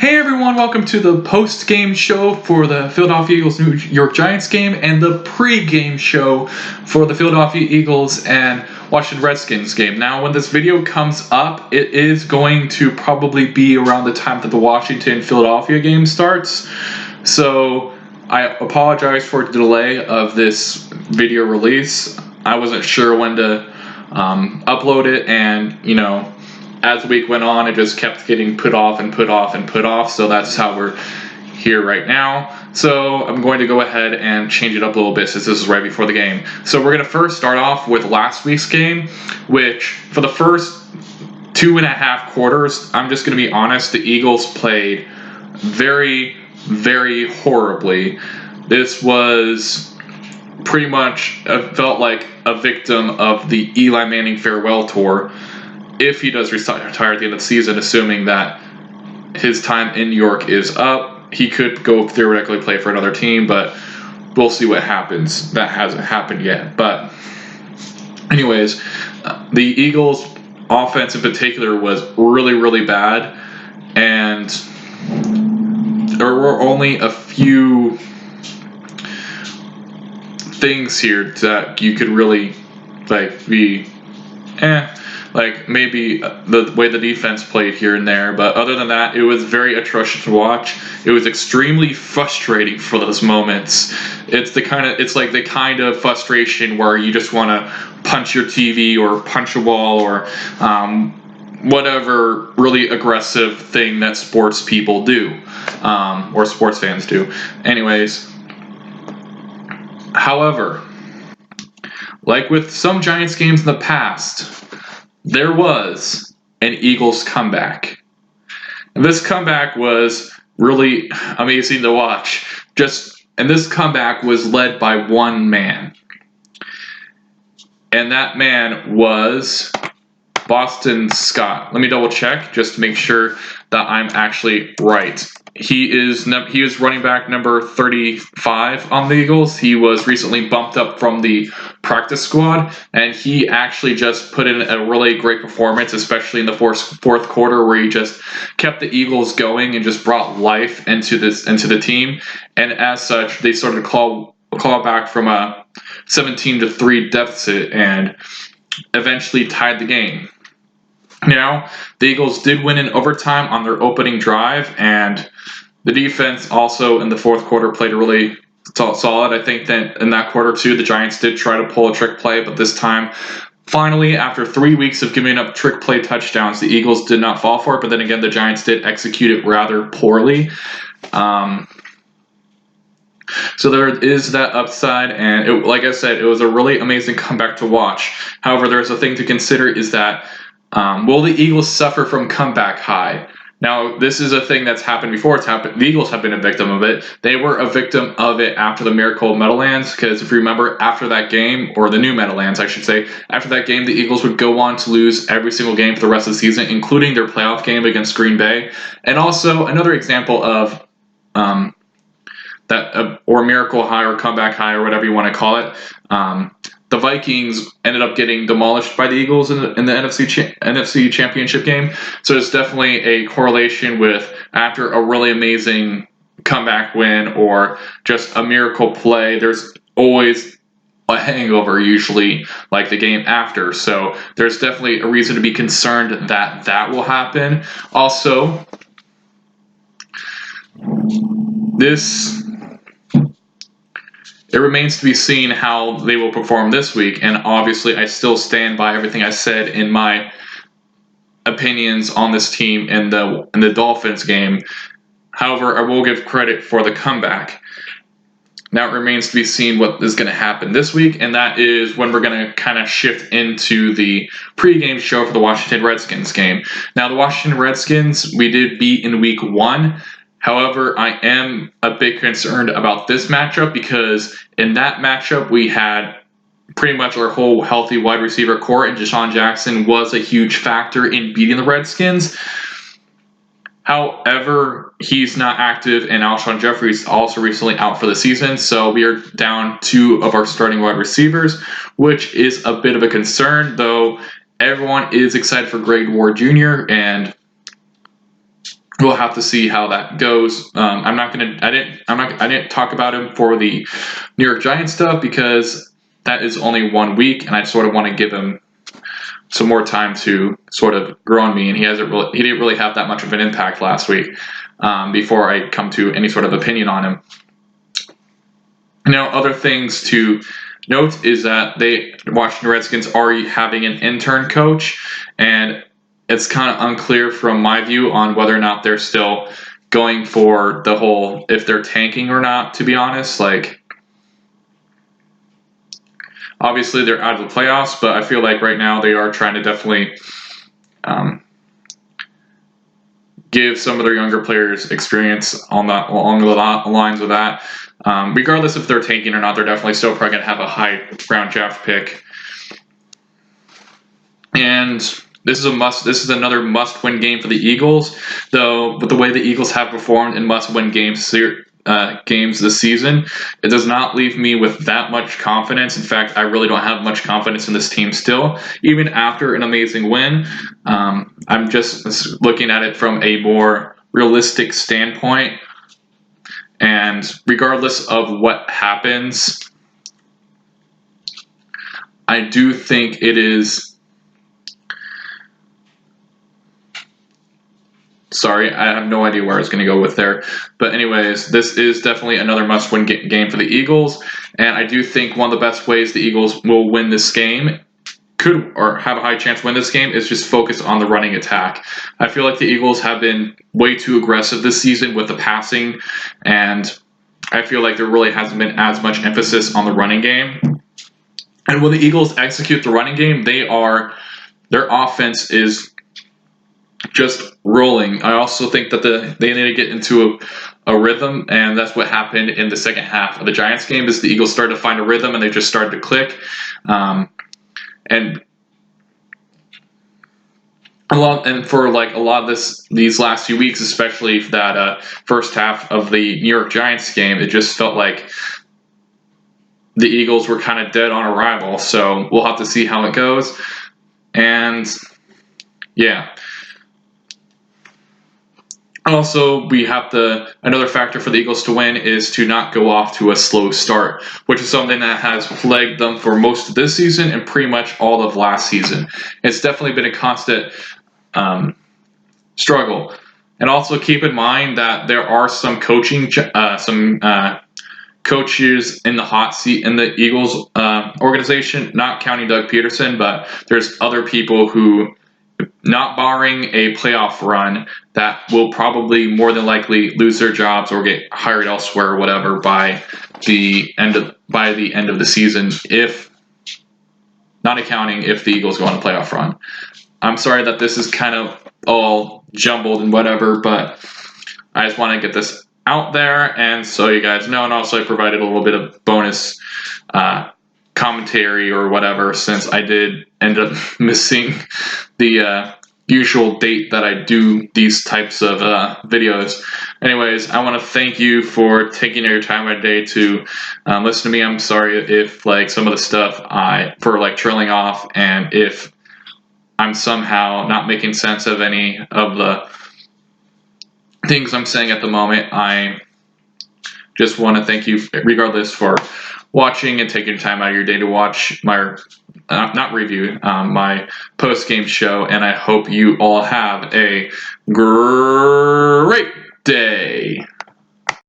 Hey everyone, welcome to the post-game show for the Philadelphia Eagles New York Giants game and the pre-game show for the Philadelphia Eagles and Washington Redskins game. Now, when this video comes up, it is going to probably be around the time that the Washington-Philadelphia game starts. So, I apologize for the delay of this video release. I wasn't sure when to upload it, and, as the week went on, it just kept getting put off and put off and put off, so that's how we're here right now. So I'm going to go ahead and change it up a little bit since this is right before the game. So we're going to first start off with last week's game, which for the first 2.5 quarters, I'm just going to be honest, the Eagles played very, very horribly. This was pretty much felt like a victim of the Eli Manning farewell tour. If he does retire at the end of the season, assuming that his time in New York is up, he could go theoretically play for another team, but we'll see what happens. That hasn't happened yet. But anyways, the Eagles' offense in particular was really, really bad, and there were only a few things here that you could really be maybe the way the defense played here and there, but other than that, it was very atrocious to watch. It was extremely frustrating for those moments. It's the kind of frustration where you just want to punch your TV or punch a wall or whatever really aggressive thing that sports people do, or sports fans do. Anyways, however, like with some Giants games in the past, there was an Eagles comeback. And this comeback was really amazing to watch. And this comeback was led by one man. And that man was Boston Scott. Let me double check just to make sure that I'm actually right. He is running back number 35 on the Eagles. He was recently bumped up from the practice squad, and he actually just put in a really great performance, especially in the fourth quarter, where he just kept the Eagles going and just brought life into the team. And as such, they started to claw back from a 17-3 deficit and eventually tied the game. Now, the Eagles did win in overtime on their opening drive, and the defense also in the fourth quarter played really solid. I think that in that quarter too, the Giants did try to pull a trick play, but this time, finally, after 3 weeks of giving up trick play touchdowns, the Eagles did not fall for it, but then again, the Giants did execute it rather poorly. So there is that upside, and like I said, it was a really amazing comeback to watch. However, there's a thing to consider is that will the Eagles suffer from comeback high? Now, this is a thing that's happened before. The Eagles have been a victim of it. They were a victim of it after the Miracle of Meadowlands, because if you remember, after that game, or the new Meadowlands, I should say, after that game, the Eagles would go on to lose every single game for the rest of the season, including their playoff game against Green Bay. And also, another example of or miracle high or comeback high or whatever you want to call it, the Vikings ended up getting demolished by the Eagles in the NFC Championship game. So there's definitely a correlation with after a really amazing comeback win or just a miracle play, there's always a hangover usually like the game after. So there's definitely a reason to be concerned that will happen. Also, it remains to be seen how they will perform this week, and obviously I still stand by everything I said in my opinions on this team in the Dolphins game. However, I will give credit for the comeback. Now it remains to be seen what is going to happen this week, and that is when we're going to kind of shift into the pregame show for the Washington Redskins game. Now, the Washington Redskins, we did beat in week 1. However, I am a bit concerned about this matchup because in that matchup, we had pretty much our whole healthy wide receiver core, and Deshaun Jackson was a huge factor in beating the Redskins. However, he's not active, and Alshon Jeffrey is also recently out for the season, so we are down 2 of our starting wide receivers, which is a bit of a concern, though everyone is excited for Greg Ward Jr., and we'll have to see how that goes. I didn't talk about him for the New York Giants stuff because that is only 1 week, and I sort of want to give him some more time to sort of grow on me, and he didn't really have that much of an impact last week before I come to any sort of opinion on him. Now, other things to note is that the Washington Redskins are having an intern coach, and it's kind of unclear from my view on whether or not they're still going for the whole if they're tanking or not, to be honest. Like, obviously they're out of the playoffs, but I feel like right now they are trying to definitely give some of their younger players experience along the lines of that. Regardless if they're tanking or not, they're definitely still probably going to have a high round draft pick. And this is another must-win game for the Eagles, though. With the way the Eagles have performed in must-win games this season, it does not leave me with that much confidence. In fact, I really don't have much confidence in this team still, even after an amazing win. I'm just looking at it from a more realistic standpoint, and regardless of what happens, I do think it is. Sorry, I have no idea where I was going to go with there. But anyways, this is definitely another must-win game for the Eagles. And I do think one of the best ways the Eagles will win this game, or have a high chance to win this game, is just focus on the running attack. I feel like the Eagles have been way too aggressive this season with the passing. And I feel like there really hasn't been as much emphasis on the running game. And when the Eagles execute the running game, their offense is just rolling. I also think that they need to get into a rhythm, and that's what happened in the second half of the Giants game. Is the Eagles started to find a rhythm and they just started to click, and for like a lot of these last few weeks, especially that first half of the New York Giants game, it just felt like the Eagles were kind of dead on arrival. So we'll have to see how it goes, and yeah. Also, another factor for the Eagles to win is to not go off to a slow start, which is something that has plagued them for most of this season and pretty much all of last season. It's definitely been a constant struggle. And also keep in mind that there are some coaches in the hot seat in the Eagles organization, not counting Doug Peterson, but there's other people who, not barring a playoff run, that will probably more than likely lose their jobs or get hired elsewhere or whatever by the end of the season, if not accounting if the Eagles go on a playoff run. I'm sorry that this is kind of all jumbled and whatever, but I just want to get this out there, and so you guys know. And also I provided a little bit of bonus commentary or whatever, since I did end up missing the usual date that I do these types of videos. Anyways, I want to thank you for taking your time of day to listen to me. I'm sorry if like some of the stuff for trailing off, and if I'm somehow not making sense of any of the things I'm saying at the moment. I just want to thank you regardless for watching and taking time out of your day to watch my my post-game show, and I hope you all have a great